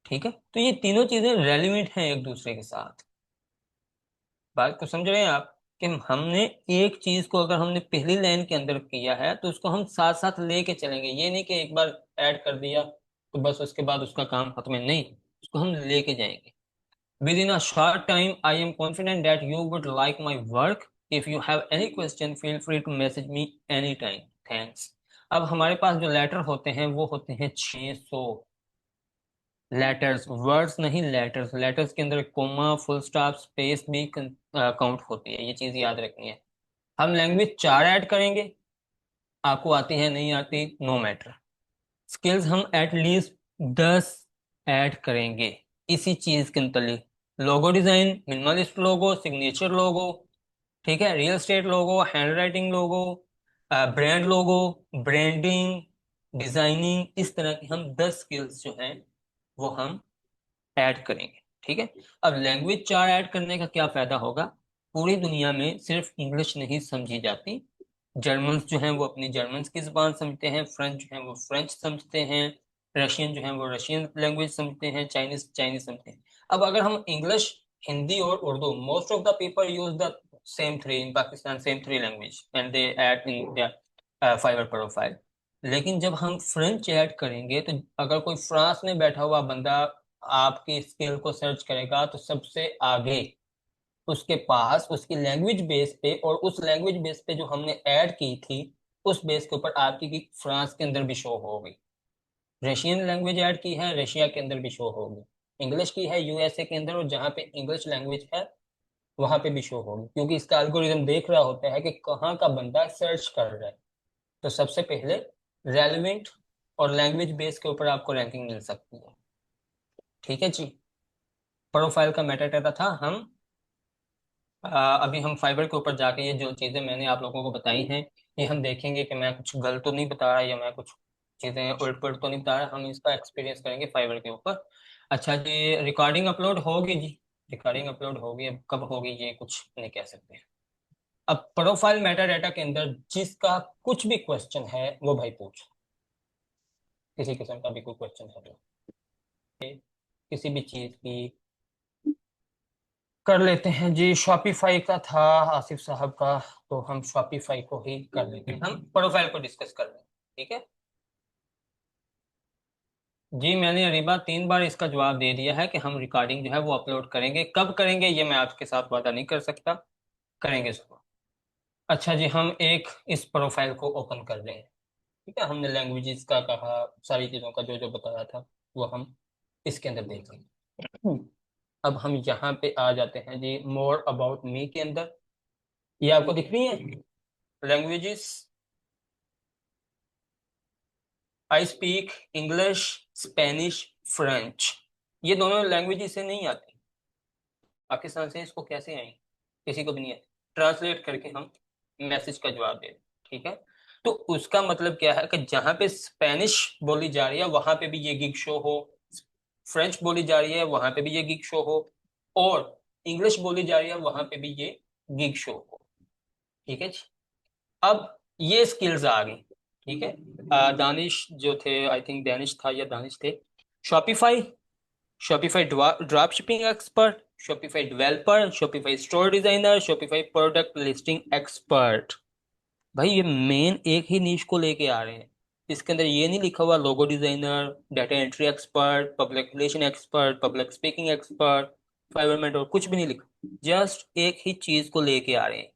ठीक है। तो ये तीनों चीजें रेलिवेंट हैं एक दूसरे के साथ। बात को समझ रहे हैं आप कि हमने एक चीज को अगर हमने पहली लाइन के अंदर किया है तो उसको हम साथ साथ लेके चलेंगे। ये नहीं कि एक बार ऐड कर दिया तो बस उसके बाद उसका काम खत्म है, नहीं, उसको हम लेके जाएंगे। Within a short time, I am confident that you would like my work. If you have any question, feel free to message me anytime. Thanks. अब हमारे पास जो लेटर होते हैं वो होते हैं 600 लेटर्स, वर्ड्स नहीं लेटर्स। लेटर्स के अंदर कोमा, फुल स्टॉप, स्पेस भी काउंट होती है, ये चीज याद रखनी है। हम लैंग्वेज 4 ऐड करेंगे, आपको आती है नहीं आती नो मैटर। स्किल्स हम एटलीस्ट 10 ऐड करेंगे इसी चीज के अंतर्गत। लोगो डिजाइन, मिनिमलिस्ट लोगो, सिग्नेचर लोगो, ठीक है, real estate logo, handwriting लोगो, ब्रांड लोगो, ब्रांडिंग, डिजाइनिंग, इस तरह की हम 10 स्किल्स जो हैं वो हम ऐड करेंगे। ठीक है। अब लैंग्वेज 4 ऐड करने का क्या फायदा होगा? पूरी दुनिया में सिर्फ इंग्लिश नहीं समझी जाती। जर्मन्स जो हैं वो अपनी जर्मन की जुबान समझते हैं, फ्रेंच जो हैं वो फ्रेंच समझते हैं, रशियन जो हैं वो रशियन लैंग्वेज समझते हैं, चाइनीज चाइनीज समझते हैं। अब अगर हम इंग्लिश, हिंदी और Urdu, most of the people use the same three in Pakistan, same three language and they add in their Fiverr profile. लेकिन जब हम फ्रेंच ऐड करेंगे तो अगर कोई फ्रांस में बैठा हुआ बंदा आपकी स्किल को सर्च करेगा तो सबसे आगे उसके पास उसकी लैंग्वेज बेस पे, और उस लैंग्वेज बेस पे जो हमने ऐड की थी उस बेस के ऊपर आपकी की फ्रांस के अंदर भी शो होगी। रशियन लैंग्वेज ऐड की है, रशिया के अंदर भी शो होगी। इंग्लिश की है यूएसए के अंदर, और जहाँ पे इंग्लिश लैंग्वेज है वहां पे भी शो होगी, क्योंकि इसका एल्गोरिदम देख रहा होता है कि कहाँ का बंदा सर्च कर रहा है। तो सबसे पहले रेलिवेंट और लैंग्वेज बेस के ऊपर आपको रैंकिंग मिल सकती है। ठीक है जी। प्रोफाइल का मेटाडाटा था। हम अभी हम फाइबर के ऊपर जाके ये जो चीज़ें मैंने आप लोगों को बताई हैं ये हम देखेंगे कि मैं कुछ गलत तो नहीं बता रहा या मैं कुछ चीज़ें उलट पुलट तो नहीं बता रहा। हम इसका एक्सपीरियंस करेंगे फाइबर के ऊपर। अच्छा जी, रिकॉर्डिंग अपलोड होगी जी। रिकॉर्डिंग अपलोड होगी, अब कब होगी ये कुछ नहीं कह सकते। अब प्रोफाइल मेटा डाटा के अंदर जिसका कुछ भी क्वेश्चन है वो भाई पूछ, किसी किस्म का भी कोई क्वेश्चन है तो किसी भी चीज़ की कर लेते हैं जी। शॉपिफाई का था आसिफ साहब का, तो हम शॉपिफाई को ही कर लेते हैं, हम प्रोफाइल को डिस्कस कर लेंगे। ठीक है जी। मैंने अरीबा 3 बार इसका जवाब दे दिया है कि हम रिकॉर्डिंग जो है वो अपलोड करेंगे। कब करेंगे ये मैं आपके साथ वादा नहीं कर सकता, करेंगे जरूर। अच्छा जी, हम एक इस प्रोफाइल को ओपन कर रहे हैं। ठीक है, हमने लैंग्वेजेस का कहा, सारी चीज़ों का जो जो बताया था वो हम इसके अंदर देख लेंगे। अब हम यहाँ पे आ जाते हैं जी मोर अबाउट मी के अंदर। ये आपको दिख रही है languages. I speak English, Spanish, French. ये दोनों लैंग्वेजेस से नहीं आती, पाकिस्तान से इसको कैसे आई किसी को भी नहीं आती। ट्रांसलेट करके हम मैसेज का जवाब दे दें। ठीक है। तो उसका मतलब क्या है कि जहां पे स्पेनिश बोली जा रही है वहां पे भी ये गिग शो हो, फ्रेंच बोली जा रही है वहां पे भी ये गिग शो हो, और इंग्लिश बोली जा रही है वहां पे भी ये गिग शो हो। ठीक है जी। अब ये स्किल्स आ गई। ठीक है। दानिश जो थे, आई थिंक दानिश था या दानिश थे। Shopify, Shopify drop shipping expert, Shopify developer, Shopify store designer, Shopify product listing expert. भाई ये मेन एक ही नीश को लेके आ रहे हैं। इसके अंदर ये नहीं लिखा हुआ logo designer, data entry expert, public relation expert, public speaking expert, Fiverr और कुछ भी नहीं लिखा। जस्ट एक ही चीज को लेके आ रहे हैं।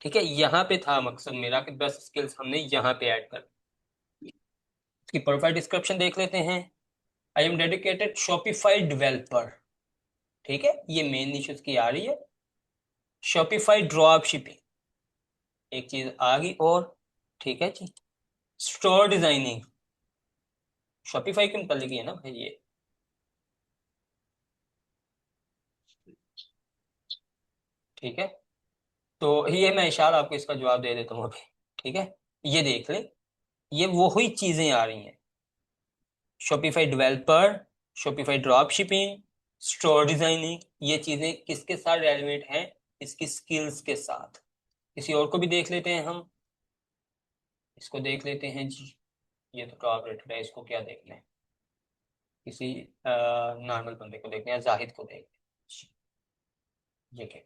ठीक है, यहाँ पे था मकसद मेरा कि 10 स्किल्स हमने यहाँ पे ऐड कर। इसकी प्रोफाइल डिस्क्रिप्शन देख लेते हैं। I am dedicated Shopify developer. ठीक है, ये मेन निश उसकी आ रही है। शॉपिफाई ड्रॉप शिपिंग, एक चीज आ गई और। ठीक है जी। स्टोर डिजाइनिंग, शॉपिफाई के मुतालिक ही है ना भाई ये। ठीक है, तो ये मैं इशार आपको इसका जवाब दे देता हूँ अभी। ठीक है, ये देख ले, ये वो ही चीजें आ रही हैं। Shopify developer, Shopify drop shipping, store designing, ये चीजें किसके साथ रेलिवेंट हैं? इसकी स्किल्स के साथ। किसी और को भी देख लेते हैं हम। इसको देख लेते हैं जी। ये तो टॉप रेटेड है, इसको क्या देखना है? किसी नॉर्मल बंदे को देखना है, जाहिद को देखना है। ये क्या?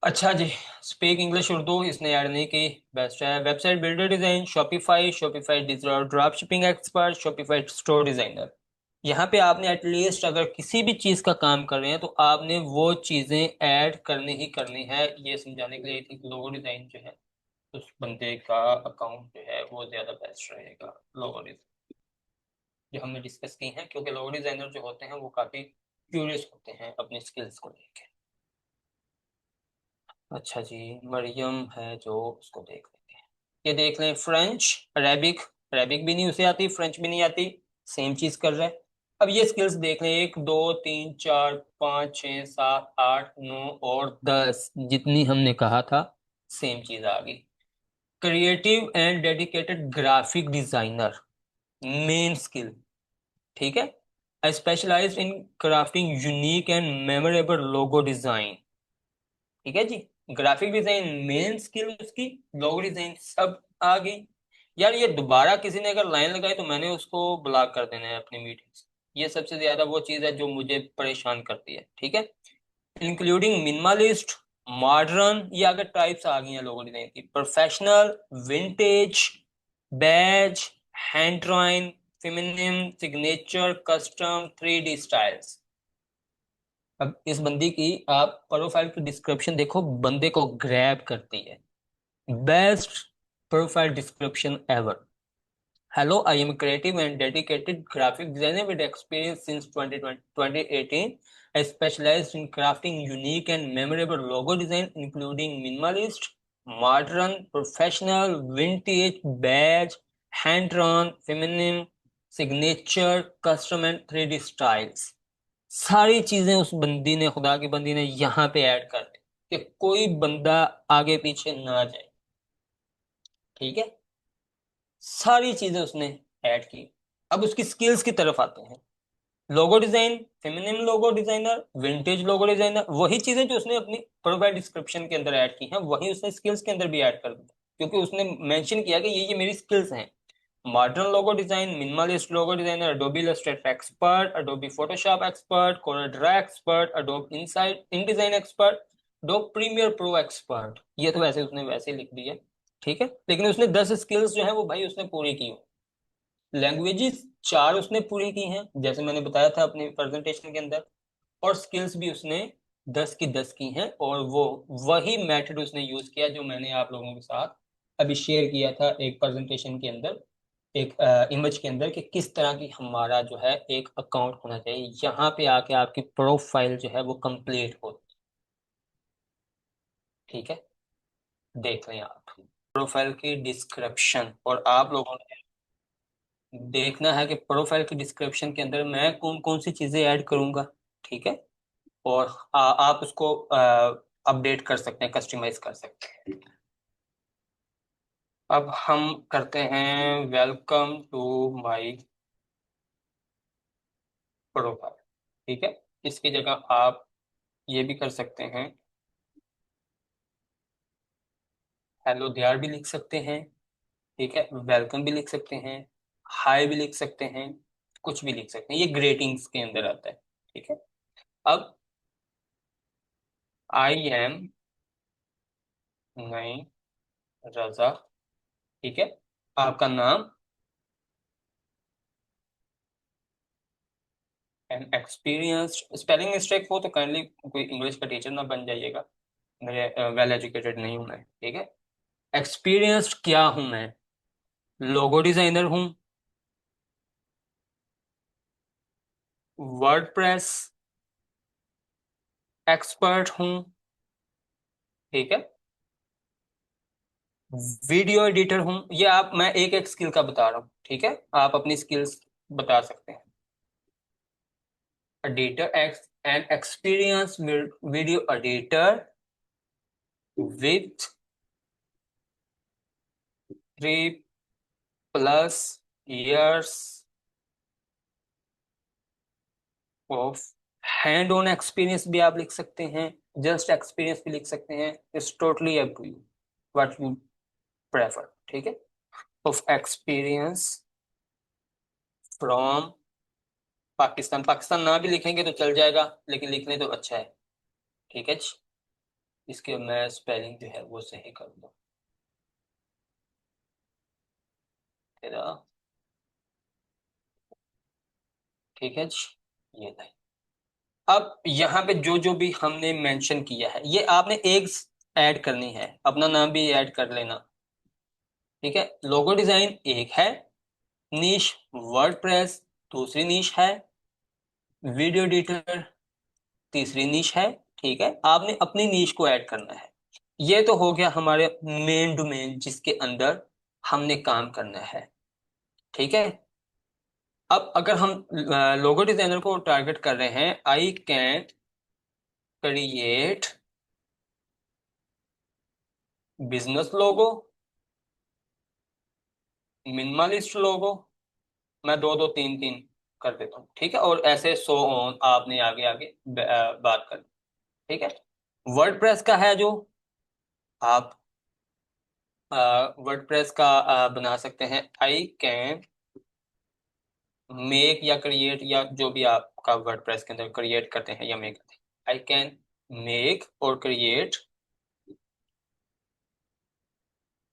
अच्छा जी, स्पीक इंग्लिश उर्दू इसने ऐड नहीं की, बेस्ट है। Website builder design, Shopify, Shopify digital drop shipping expert, Shopify store designer. यहाँ पे आपने एटलीस्ट अगर किसी भी चीज का काम कर रहे हैं तो आपने वो चीजें ऐड करनी ही करनी है। ये समझाने के लिए एक लोगो डिजाइन जो है उस बंदे का अकाउंट जो है वो ज्यादा बेस्ट रहेगा। लोगो डिजाइन जो हमने डिस्कस की है, क्योंकि लोगो डिजाइनर जो होते हैं वो काफी क्यूरियस होते हैं अपनी स्किल्स को लेकर। अच्छा जी, मरियम है जो, उसको देख लेते हैं। ये देख लें, फ्रेंच, अरेबिक। अरेबिक भी नहीं उसे आती, फ्रेंच भी नहीं आती, सेम चीज कर रहा है। अब ये स्किल्स देख लें, 1 2 3 4 5 6 7 8 9 और 10, जितनी हमने कहा था सेम चीज आ गई। Creative and dedicated graphic designer, main skill. ठीक है। I specialize in crafting unique and memorable logo design. ठीक है जी। ग्राफिक डिजाइन मेन स्किल उसकी, लोगो डिजाइन सब आ गई। यार ये दोबारा किसी ने अगर लाइन लगाई तो मैंने उसको ब्लॉक कर देना है अपनी मीटिंग से। ये सबसे ज्यादा वो चीज है जो मुझे परेशान करती है। ठीक है। इंक्लूडिंग मिनिमलिस्ट, मॉडर्न, ये अगर टाइप्स आ गई हैं लोगो डिजाइन की, professional, vintage, badge, hand drawn, feminine, signature, custom, 3D styles. अब इस बंदी की आप प्रोफाइल की डिस्क्रिप्शन देखो, बंदे को ग्रैब करती है। Best profile description ever. Hello, I am creative and dedicated graphic designer with experience since 2020 2018. I specialize in crafting unique and memorable logo design, including minimalist, modern, professional, vintage, badge, hand-drawn, feminine, signature, custom and 3D styles. सारी चीजें उस बंदी ने, खुदा की बंदी ने यहाँ पे ऐड कर दी कि कोई बंदा आगे पीछे ना जाए। ठीक है। सारी चीजें उसने ऐड की। अब उसकी स्किल्स की तरफ आते हैं। लोगो डिजाइन, फेमिनिन लोगो डिजाइनर, विंटेज लोगो डिजाइनर, वही चीजें जो उसने अपनी प्रोफाइल डिस्क्रिप्शन के अंदर ऐड की हैं वही उसने स्किल्स के अंदर भी ऐड कर दी, क्योंकि उसने मेंशन किया कि ये मेरी स्किल्स हैं। Modern logo design, minimalist logo designer, Adobe Illustrator expert, Adobe Photoshop expert, CorelDRAW expert, Adobe inside InDesign expert, Adobe Premiere Pro expert. ये तो वैसे उसने वैसे ही लिख दिया। ठीक है। लेकिन उसने 10 स्किल्स जो है वो भाई उसने पूरी की। लैंग्वेजेस 4 उसने पूरी की हैं, जैसे मैंने बताया था अपने प्रेजेंटेशन के अंदर। और स्किल्स भी उसने 10 की 10 की हैं, और वो वही मेथड उसने यूज किया जो मैंने आप लोगों के साथ अभी शेयर किया था एक प्रेजेंटेशन के अंदर, एक इमेज के अंदर, कि किस तरह की हमारा जो है एक अकाउंट होना चाहिए। यहाँ पे आके आपकी प्रोफाइल जो है वो कंप्लीट हो। ठीक है। देख लें आप प्रोफाइल की डिस्क्रिप्शन, और आप लोगों ने देखना है कि प्रोफाइल की डिस्क्रिप्शन के अंदर मैं कौन कौन सी चीजें ऐड करूंगा। ठीक है। और आप उसको अपडेट कर सकते हैं, कस्टमाइज कर सकते हैं। अब हम करते हैं वेलकम टू माय प्रोफाइल। ठीक है। इसकी जगह आप ये भी कर सकते हैं, हेलो देयर भी लिख सकते हैं। ठीक है। वेलकम भी लिख सकते हैं, हाय भी लिख सकते हैं, कुछ भी लिख सकते हैं, ये ग्रेटिंग्स के अंदर आता है। ठीक है। अब आई एम नई रजा। ठीक है। आपका नाम एंड एक्सपीरियंस्ड, स्पेलिंग मिस्टेक हो तो काइंडली कोई इंग्लिश का टीचर ना बन जाइएगा, मेरे वेल एजुकेटेड नहीं हूं मैं। ठीक है। एक्सपीरियंस्ड क्या हूं मैं? लोगो डिजाइनर हूं, वर्डप्रेस एक्सपर्ट हूं। ठीक है। वीडियो एडिटर हूं। ये आप, मैं एक एक स्किल का बता रहा हूं। ठीक है। आप अपनी स्किल्स बता सकते हैं। Editor x and experience video editor with 3+ years of hand on experience भी आप लिख सकते हैं, जस्ट एक्सपीरियंस भी लिख सकते हैं। It's totally up to you, what you prefer. ठीक है। Of experience from Pakistan, Pakistan ना भी लिखेंगे तो चल जाएगा, लेकिन लिखने तो अच्छा है। ठीक है जी। इसके मैं स्पेलिंग जो है वो सही कर दूँ तेरा। ठीक है जी, ये नहीं। अब यहाँ पे जो जो भी हमने मेंशन किया है ये आपने एक ऐड करनी है, अपना नाम भी ऐड कर लेना। ठीक है, लोगो डिजाइन एक है, नीश वर्डप्रेस दूसरी नीश है, वीडियो एडिटर तीसरी नीश है। ठीक है, आपने अपनी नीश को ऐड करना है। ये तो हो गया हमारे मेन डोमेन जिसके अंदर हमने काम करना है। ठीक है, अब अगर हम लोगो डिजाइनर को टारगेट कर रहे हैं, I can create business logo, minimalist logo, मैं दो दो तीन तीन कर देता हूँ। ठीक है, और ऐसे सो ऑन आपने आगे आगे बात कर। ठीक है, वर्डप्रेस का है जो आप वर्डप्रेस का बना सकते हैं, आई कैन मेक या क्रिएट, या जो भी आपका वर्डप्रेस के अंदर क्रिएट करते हैं या मेक करते हैं, आई कैन मेक और create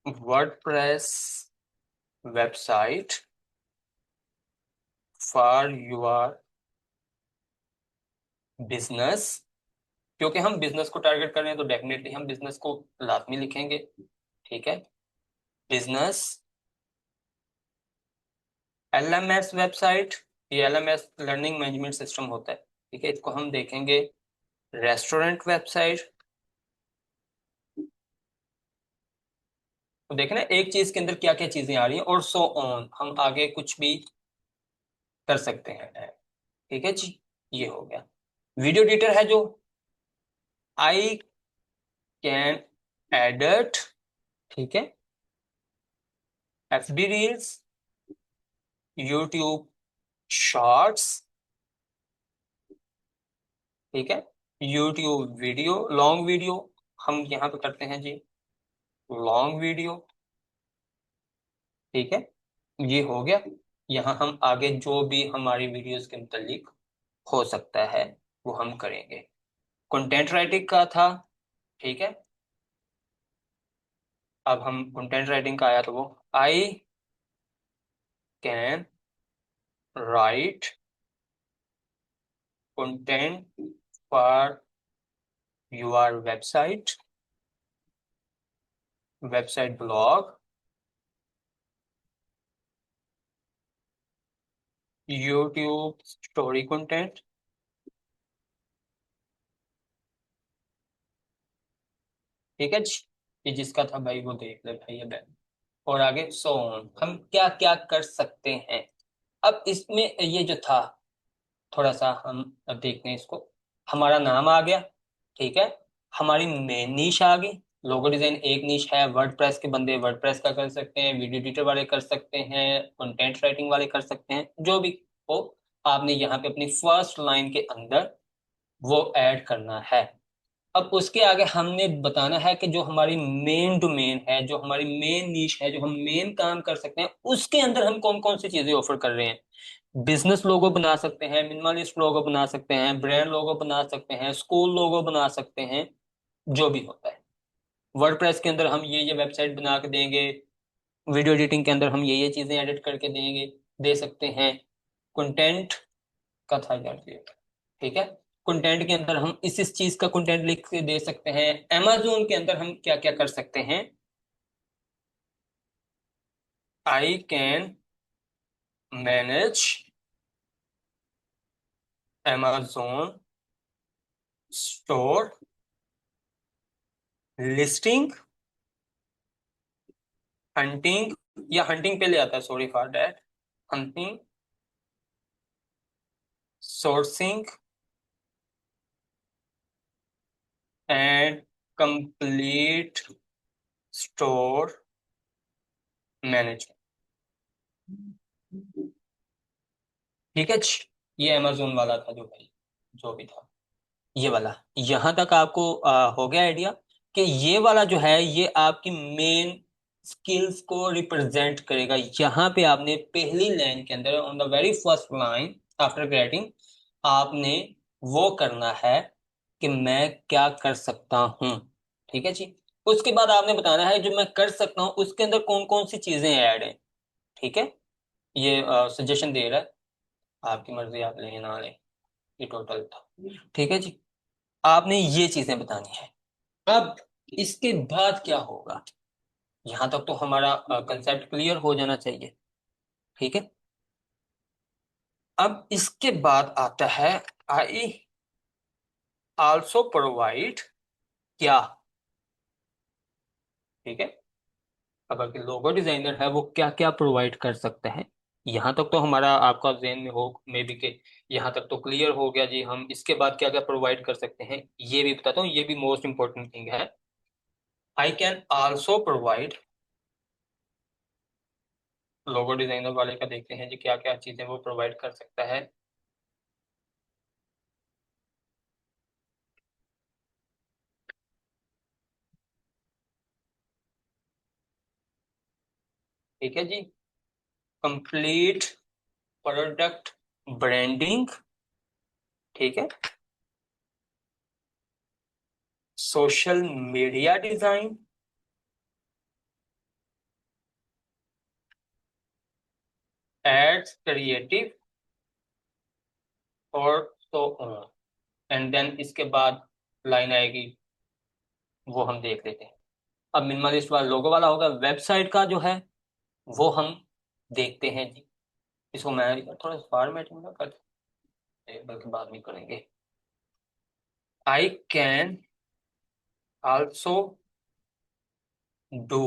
WordPress website for your business. क्योंकि हम बिजनेस को टारगेट कर रहे हैं तो डेफिनेटली हम बिजनेस को लाजमी लिखेंगे। ठीक है, बिजनेस एलएमएस वेबसाइट, ये एलएमएस लर्निंग मैनेजमेंट सिस्टम होता है। ठीक है, इसको हम देखेंगे रेस्टोरेंट वेबसाइट। तो देखना एक चीज के अंदर क्या क्या चीजें आ रही हैं, और सो ऑन हम आगे कुछ भी कर सकते हैं। ठीक है जी, ये हो गया। वीडियो एडिटर है जो आई कैन एडिट, ठीक है, एफबी रील्स, यूट्यूब शॉर्ट्स, ठीक है, यूट्यूब वीडियो लॉन्ग वीडियो, हम यहाँ पे करते हैं जी लॉन्ग वीडियो। ठीक है, ये हो गया। यहाँ हम आगे जो भी हमारी वीडियोस के मुतालिक हो सकता है वो हम करेंगे। कंटेंट राइटिंग का था। ठीक है, अब हम कंटेंट राइटिंग का आया तो वो I can write content for your website, website blog, YouTube story content. ठीक है जी, ये जिसका था भाई वो देख ले भाई, अब और आगे सो ऑन हम क्या क्या कर सकते हैं। अब इसमें ये जो था, थोड़ा सा हम अब देखते हैं इसको। हमारा नाम आ गया। ठीक है, हमारी मेन नीश आ गई। लोगो डिजाइन एक नीश है, वर्डप्रेस के बंदे वर्डप्रेस का कर सकते हैं, वीडियो एडिटर वाले कर सकते हैं, कंटेंट राइटिंग वाले कर सकते हैं, जो भी हो आपने यहाँ पे अपनी फर्स्ट लाइन के अंदर वो ऐड करना है। अब उसके आगे हमने बताना है कि जो हमारी मेन डोमेन है, जो हमारी मेन नीश है, जो हम मेन काम कर सकते हैं, उसके अंदर हम कौन कौन सी चीजें ऑफर कर रहे हैं। बिजनेस लोगो बना सकते हैं, मिनिमलिस्ट लोगो बना सकते हैं, ब्रांड लोगो बना सकते हैं, स्कूल लोगो बना सकते हैं, जो भी होता है। वर्डप्रेस के अंदर हम ये वेबसाइट बना के देंगे, वीडियो एडिटिंग के अंदर हम ये चीजें एडिट करके देंगे, दे सकते हैं। कंटेंट का था यार ये। ठीक है, कंटेंट के अंदर हम इस चीज का कंटेंट लिख के दे सकते हैं। amazon के अंदर हम क्या क्या कर सकते हैं, I can manage amazon store listing, hunting, या हंटिंग पे ले आता है, sorry for that, hunting, sourcing and complete store management. ठीक है जी, ये amazon वाला था जो भाई, जो भी था ये वाला। यहां तक आपको हो गया आइडिया कि ये वाला जो है ये आपकी मेन स्किल्स को रिप्रेजेंट करेगा। यहाँ पे आपने पहली लाइन के अंदर on the very first line after grading आपने वो करना है कि मैं क्या कर सकता हूँ। ठीक है जी, उसके बाद आपने बताना है जो मैं कर सकता हूँ उसके अंदर कौन कौन सी चीजें ऐड हैं। ठीक है, ये सजेशन दे रहा है। आपकी मर्जी, आप लें ना लें, ये टोटल था। ठीक है जी, आपने ये चीजें बतानी है। अब इसके बाद क्या होगा, यहां तक तो हमारा कंसेप्ट क्लियर हो जाना चाहिए। ठीक है, अब इसके बाद आता है आई आल्सो प्रोवाइड क्या। ठीक है, अब अगर लोगो डिजाइनर है वो क्या क्या प्रोवाइड कर सकता है, यहाँ तक तो हमारा आपका जेन में हो मे बी के, यहाँ तक तो क्लियर हो गया जी। हम इसके बाद क्या क्या प्रोवाइड कर सकते हैं ये भी बताता हूँ, ये भी मोस्ट इंपॉर्टेंट थिंग है। आई can also provide, logo designer वाले का देखते हैं जी क्या क्या चीजें वो प्रोवाइड कर सकता है। ठीक है जी, कंप्लीट प्रोडक्ट ब्रांडिंग। ठीक है, social media design, ads creative, और तो एंड देन इसके बाद लाइन आएगी, वो हम देख लेते हैं। अब मिनिमलिस्ट वाला लोगो वाला होगा, वेबसाइट का जो है वो हम देखते हैं जी। इसको मैं थोड़ा फॉर्मेट में ना करते, बल्कि बाद में करेंगे। आई can also do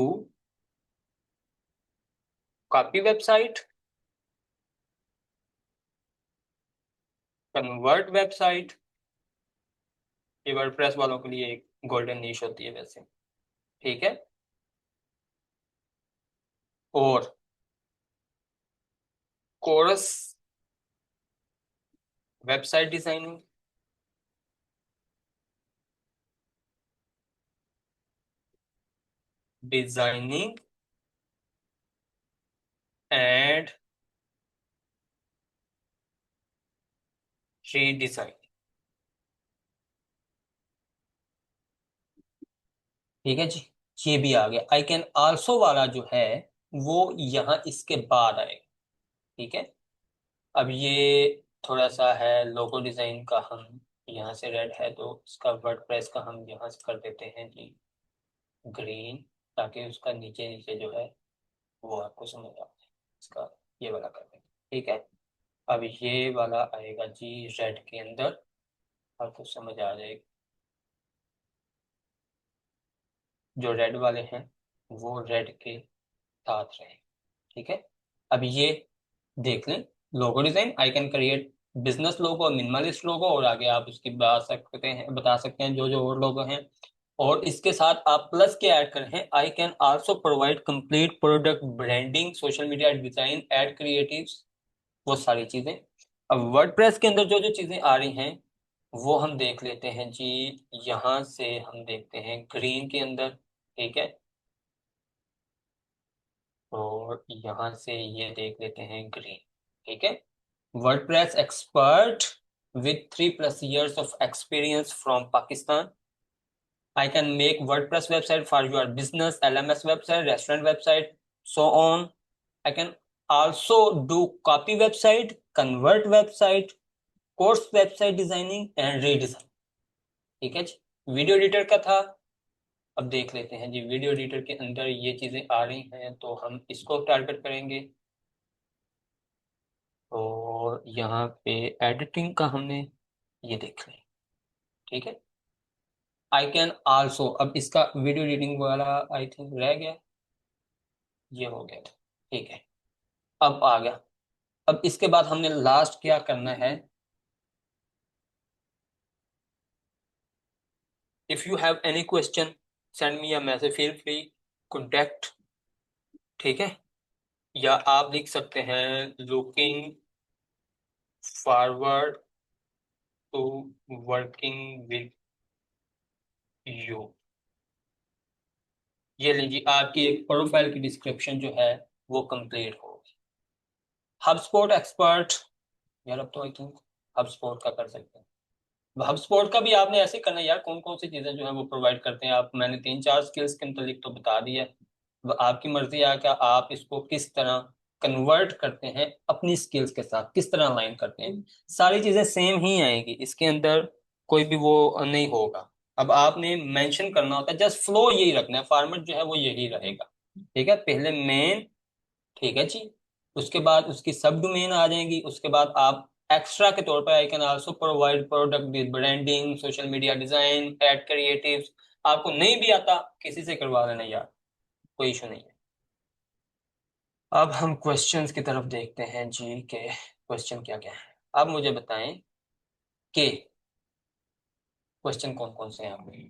copy website, convert website, ये वर्डप्रेस वालों के लिए एक गोल्डन नीश होती है वैसे। ठीक है, और course website designing, designing and redesign. ठीक है जी, ये भी आ गया। आई कैन आल्सो वाला जो है वो यहाँ इसके बाद आएगा। ठीक है, अब ये थोड़ा सा है लोगो डिजाइन का, हम यहाँ से रेड है तो इसका वर्डप्रेस का हम यहाँ से कर देते हैं जी ग्रीन, ताकि उसका नीचे नीचे जो है वो आपको समझ आ जाए। इसका ये वाला कर देंगे। ठीक है, अब ये वाला आएगा जी रेड के अंदर, आपको समझ आ जाएगा। जो रेड वाले हैं वो रेड के साथ रहे। ठीक है, अब ये देख लें, logo design I can create business logo, minimalist logo, और आगे आप उसकी बता सकते हैं जो जो और लोगो हैं। और इसके साथ आप प्लस के ऐड कर हैं, I can also provide complete product branding, social media design, ad creatives, वो सारी चीजें। अब वर्डप्रेस के अंदर जो जो चीजें आ रही हैं वो हम देख लेते हैं जी। यहाँ से हम देखते हैं ग्रीन के अंदर। ठीक है, और यहाँ से ये देख लेते हैं ग्रीन। ठीक है, WordPress expert with 3+ years of experience from Pakistan. I can make WordPress website for your business, LMS website, restaurant website, so on. I can also do copy website, convert website, course website designing and redesign. ठीक है जी, video editor का था। अब देख लेते हैं जी, video editor के अंदर ये चीजें आ रही हैं तो हम इसको टारगेट करेंगे। और यहाँ पे एडिटिंग का हमने ये देख लिया। ठीक है, आई कैन आल्सो, अब इसका वीडियो एडिटिंग वाला आई थिंक रह गया, ये हो गया था। ठीक है, अब आ गया। अब इसके बाद हमने लास्ट क्या करना है, if you have any question send me a message, feel free contact. ठीक है, या आप लिख सकते हैं looking forward to working with you. ये लीजिए, आपकी एक प्रोफाइल की डिस्क्रिप्शन जो है वो कंप्लीट होगी। हबस्पॉट एक्सपर्ट, यार अब तो आई थिंक हबस्पॉट का कर सकते हैं। हबस्पॉट का भी आपने ऐसे करना है यार, कौन कौन सी चीजें जो है वो प्रोवाइड करते हैं आप, मैंने 3-4 स्किल्स के मुतालिक तो बता दिया। अब आपकी मर्जी है कि आप इसको किस तरह कन्वर्ट करते हैं अपनी स्किल्स के साथ, किस तरह अलाइन करते हैं, सारी चीजें सेम ही आएगी इसके अंदर, कोई भी वो नहीं होगा। अब आपने मेंशन करना होता है, जस्ट फ्लो यही रखना है, फॉर्मेट जो है वो यही रहेगा। ठीक है, पहले मेन, ठीक है जी, उसके बाद उसकी सब डोमेन आ जाएंगी, उसके बाद आप एक्स्ट्रा के तौर पर I can also provide product with branding, social media design, ad creatives. आपको नहीं भी आता, किसी से करवा लेना यार, कोई इशू नहीं है। अब हम क्वेश्चंस की तरफ देखते हैं जी के क्वेश्चन क्या क्या है। अब मुझे बताएं कि क्वेश्चन कौन कौन से हैं आपके।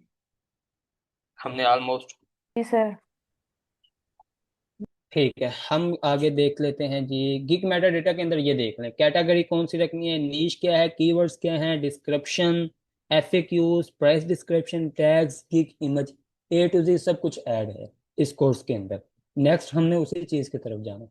हमने ऑलमोस्ट, जी सर। ठीक है, हम आगे देख लेते हैं जी। गिग मेटा डेटा के अंदर ये देख लें, कैटेगरी कौन सी रखनी है, नीश क्या है, कीवर्ड्स क्या है, description, FAQs, price description, tags, gig image, A to Z सब कुछ ऐड है इस कोर्स के अंदर। नेक्स्ट हमने उसी चीज की तरफ जाना।